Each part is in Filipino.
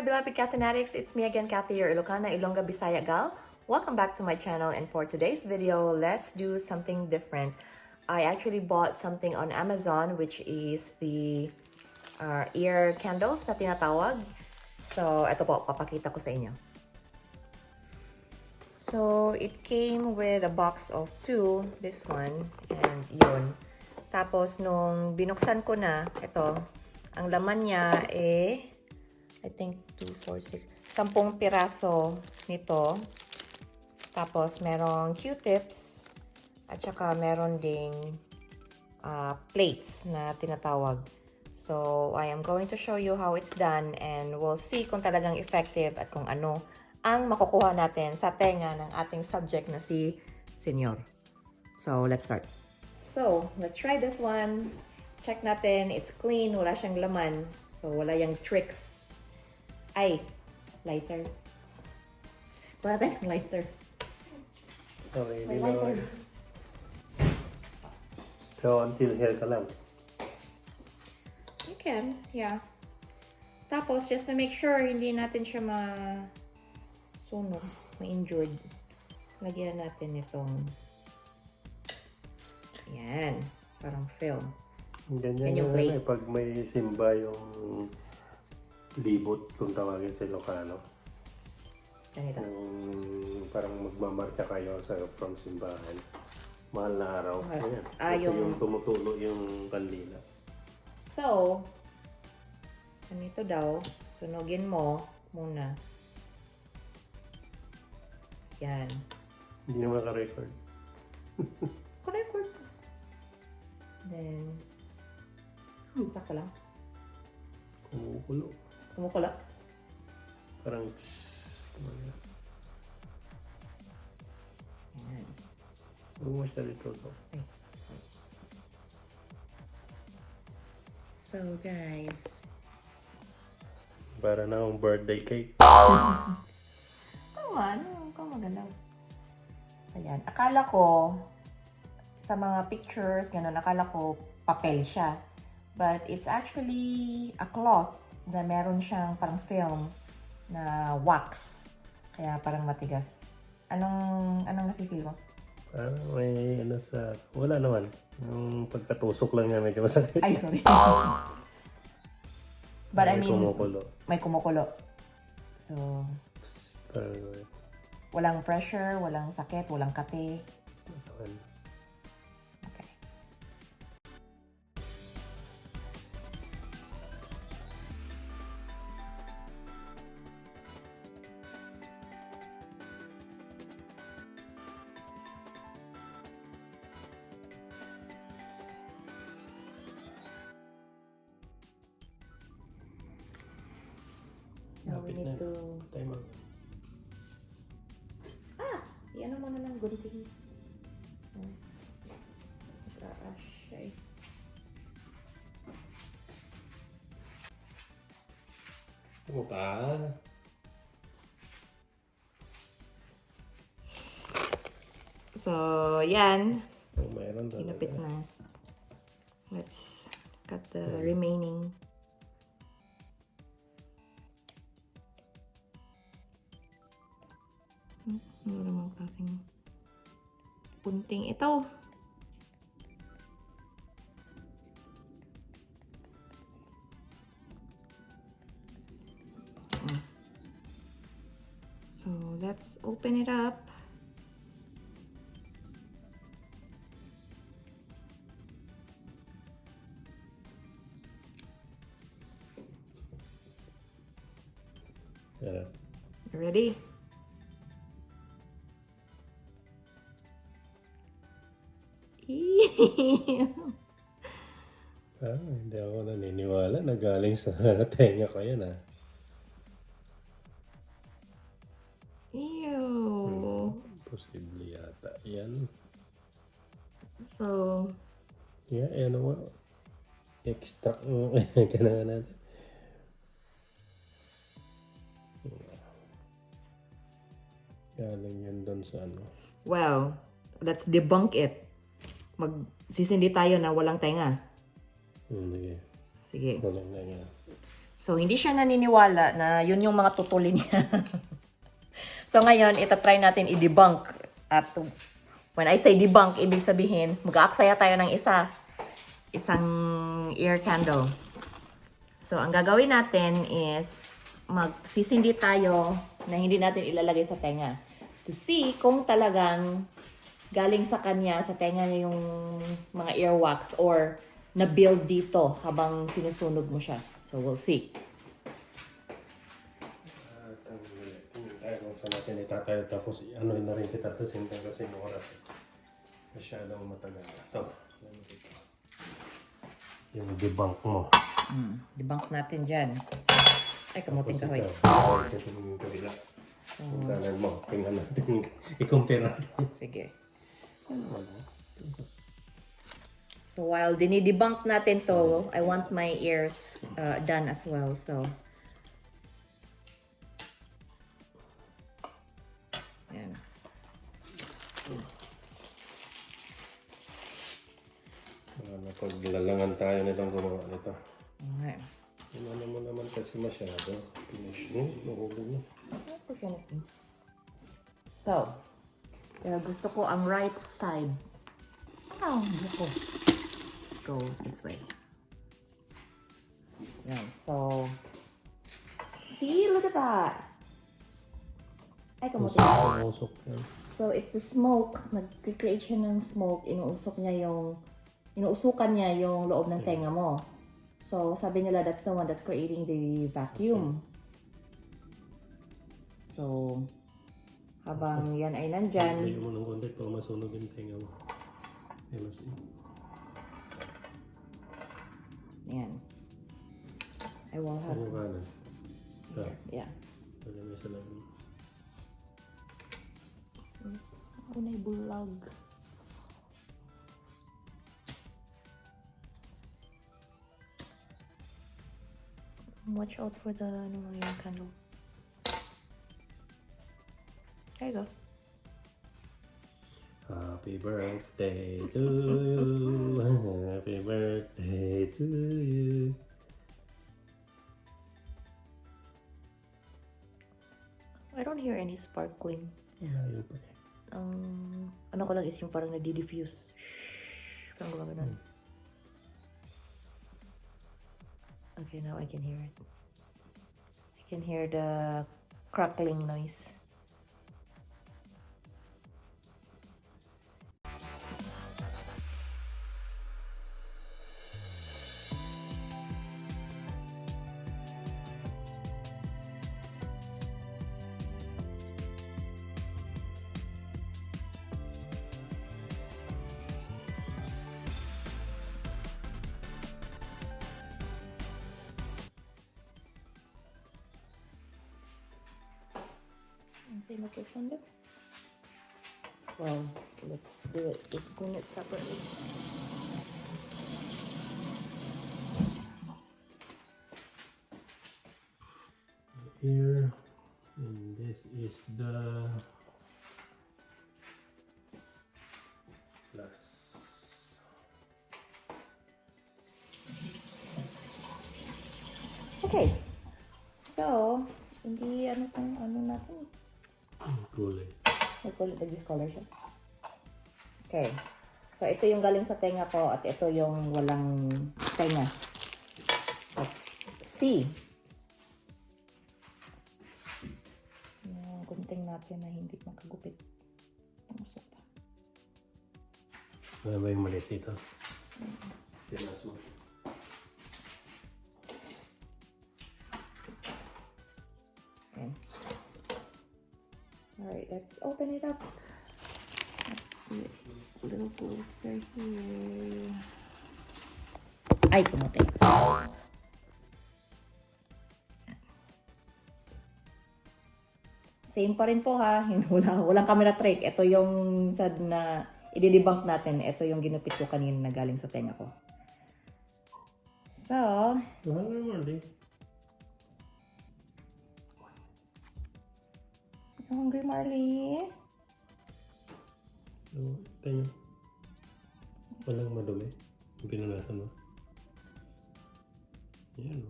beloved Cathanatics, it's me again, Cathy, your Ilocana, Ilongga, Bisaya gal. Welcome back to my channel, and for today's video, let's do something different. I actually bought something on Amazon, which is the ear candles na tinatawag. So, ito po, papakita ko sa inyo. So, it came with a box of 2, this one, and yun. Tapos, nung binuksan ko na, ito, ang laman niya I think 2, 4, 6, 10 piraso nito. Tapos, merong Q-tips. At saka, meron ding plates na tinatawag. So, I am going to show you how it's done and we'll see kung talagang effective at kung ano ang makukuha natin sa tenga ng ating subject na si Senyor. So, let's start. So, let's try this one. Check natin. It's clean. Wala siyang laman. So, wala yung tricks. Ay, lighter. Wala tayong lighter. Okay, May lighter. So, until here ka lang. You can, yeah. Tapos, just to make sure hindi natin siya masunog, ma-injured, lagyan natin itong yan, parang film. Ganyan yung plate. Pag may simba yung libot, kung tawagin sa Ilocano. Ganito. Yung parang magmamarcha kayo from simbahan. Mahal na araw. Okay. Ayan. Yung tumutulo yung kandila. So, ganito daw, sunugin mo muna. Yan. Hindi na maka-record. Record. Then, sakto lang. Kumukulo. Kumukulo. Parang Yan. huwag mo siya dito. Ay. So, guys. Para na akong birthday cake. Tama, ano? Kung maganda. Ayan. Akala ko, sa mga pictures, gano'n, akala ko papel siya. But it's actually a cloth na meron siyang parang film na wax. Kaya parang matigas. Anong nakikil mo? Parang may ano sa... Wala naman. Yung pagkatusok lang niya medyo masakit. Ay, sorry. But I mean, kumukulo. may kumukulo. So, Parang... walang pressure, walang sakit, walang kate. Okay. Now we need to... Time out. Yan ang mga ng gunting. Nag-a-ash siya eh. Puta. So, yan. Oh, mayroon talaga. Kinapit na. Let's cut the remaining. Ano naman klaseng punting ito. So, let's open it up. Yeah. You ready? Hindi ako naniniwala na galing sa tenga ko yan Ew. Posible yata yan. So, Yeah, ano mo? Extract mo. Kailangan natin. Galing yan doon sa ano. well, let's debunk it. Magsisindi tayo na walang tenga. Sige. Sige. Walang nga. So, hindi siya naniniwala na yun yung mga tutulin niya. So, ngayon, itatry natin i-debunk. At when I say debunk, ibig sabihin, mag-aaksaya tayo ng isang ear candle. So, ang gagawin natin is magsisindi tayo na hindi natin ilalagay sa tenga. To see kung talagang galing sa kanya, sa tenga niya yung mga earwax or na-build dito habang sinusunog mo siya. So, we'll see. Kung saan natin itatayo tapos ano na rin kita tasin kasi yung oras. Masyadong matagal. Ito. Yung debunk mo. Debunk natin dyan. Ay, kamuting kahoy. Ito yung kabila. Kung saan mo, tingnan natin. I-compare natin. Sige. So, while dinidebunk natin to, I want my ears done as well. So, yan. Paglalangan tayo nitong gumawa nito. Okay. Ano mo naman kasi masyado. Finish mo, nahulog mo. So, gusto ko ang right side. Oh, buko. Let's go this way. Yan. So, see? Look at that. Ay, kamuti. Usok yan. So, it's the smoke. Nag-create siya ng smoke. Inuusukan niya yung loob ng tenga mo. So, sabi nila that's the one that's creating the vacuum. So, habang yan ay nandyan. Lagyan mo ng konti para masunog yung tenga mo. Yan. I will have... Ano kanan? Yeah. Lagyan mo sa lalim. Ako na'y bulag. Watch out for the yung candle. There you go. Happy birthday to you. Happy birthday to you. I don't hear any sparkling. Ayun pa eh. Ano ko lang is yung parang nadi-diffuse. Shhh. Parang gumagano'n. Okay, now I can hear it. I can hear the crackling noise. Same as this one, well, let's do it. Let's clean it separately. Here, and this is the plus. Okay. So, hindi ano natin. Kulay. May kulay, nag-discolor siya. Okay. So, ito yung galing sa tenga ko at ito yung walang tenga. Let's see. Yung gunting natin na hindi makagupit. Pumusok pa. Ano ba yung maliit dito? Pinas mo. Okay. Alright, let's open it up. Let's do it a little closer here. Ay, kumuti. Same pa rin po ha. Walang camera trick. Ito yung sad na i-debunk natin. Ito yung ginupit ko kanina na galing sa tenga ko. So, Wala naman din. hungry Marley? Tingnan. Walang madumi. Yung pinunasan mo. Yan o.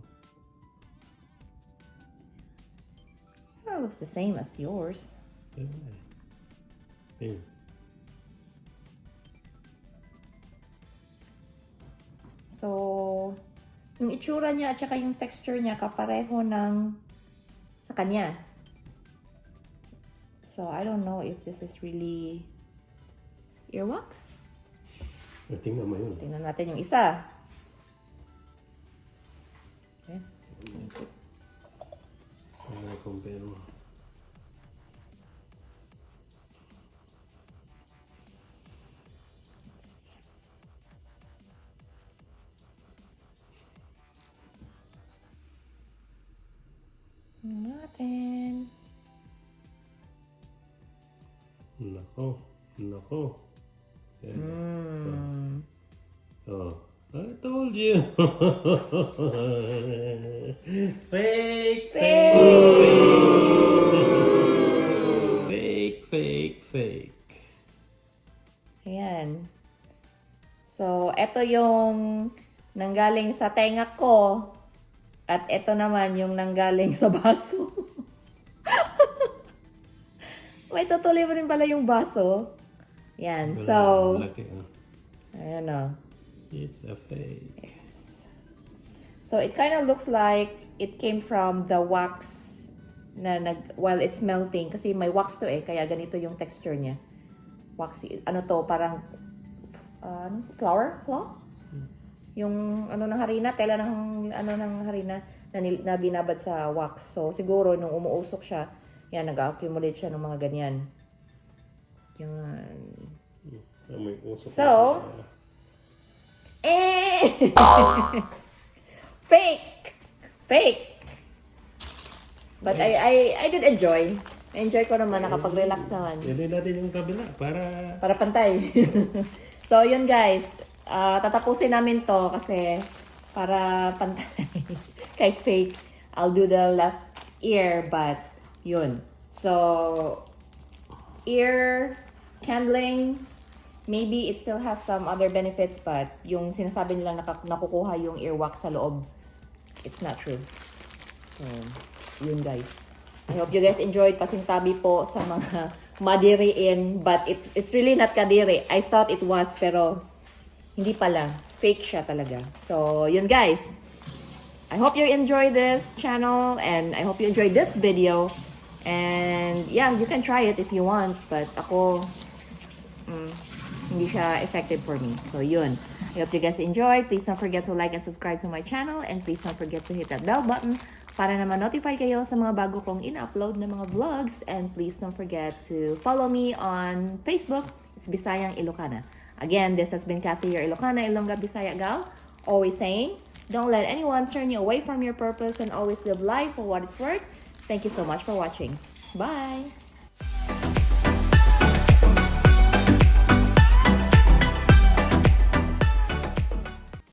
of looks the same as yours. Ayun. So, yung itsura niya at saka yung texture niya kapareho ng sa kanya. So, I don't know if this is really earwax. Tingnan mo yun. Tingnan natin yung isa. Okay. Compare mo. Natin. Nako. Oh, I told you. Fake. Ayan. So, ito yung nanggaling sa tenga ko. At ito naman yung nanggaling sa baso. May tutuloy mo rin pala yung baso. Yan. So, ayan o. It's a fake. Yes. So, it kind of looks like it came from the wax na while it's melting. Kasi may wax to eh. Kaya ganito yung texture niya. Waxy. Ano to? Parang flour cloth? Yung ng harina, tela ng harina na binabad sa wax. So, siguro nung umuusok siya, yan, nag-accumulate siya ng mga ganyan. Yan. So, Fake! But I did enjoy. Enjoy ko naman, nakapag-relax naman. Yan natin yung kabila para Pantay. So, yun guys. Tatapusin namin to kasi para pantay. Kahit fake, I'll do the left ear, but yun. So, ear candling, maybe it still has some other benefits, but yung sinasabi nilang nakukuha yung earwax sa loob, it's not true. So, yun guys. I hope you guys enjoyed. Pasintabi po sa mga madiriin, but it's really not kadiri. I thought it was, pero hindi pala. Fake siya talaga. So, yun guys. I hope you enjoy this channel and I hope you enjoyed this video. And yeah, you can try it if you want. But ako, hindi siya effective for me. So, yun. I hope you guys enjoyed. Please don't forget to like and subscribe to my channel. And please don't forget to hit that bell button para na ma-notify kayo sa mga bago kong in-upload na mga vlogs. And please don't forget to follow me on Facebook. It's Bisayang Ilocana. Again, this has been Kathy, your Ilocana, Ilongga, Bisaya gal. Always saying, don't let anyone turn you away from your purpose and always live life for what it's worth. Thank you so much for watching. Bye!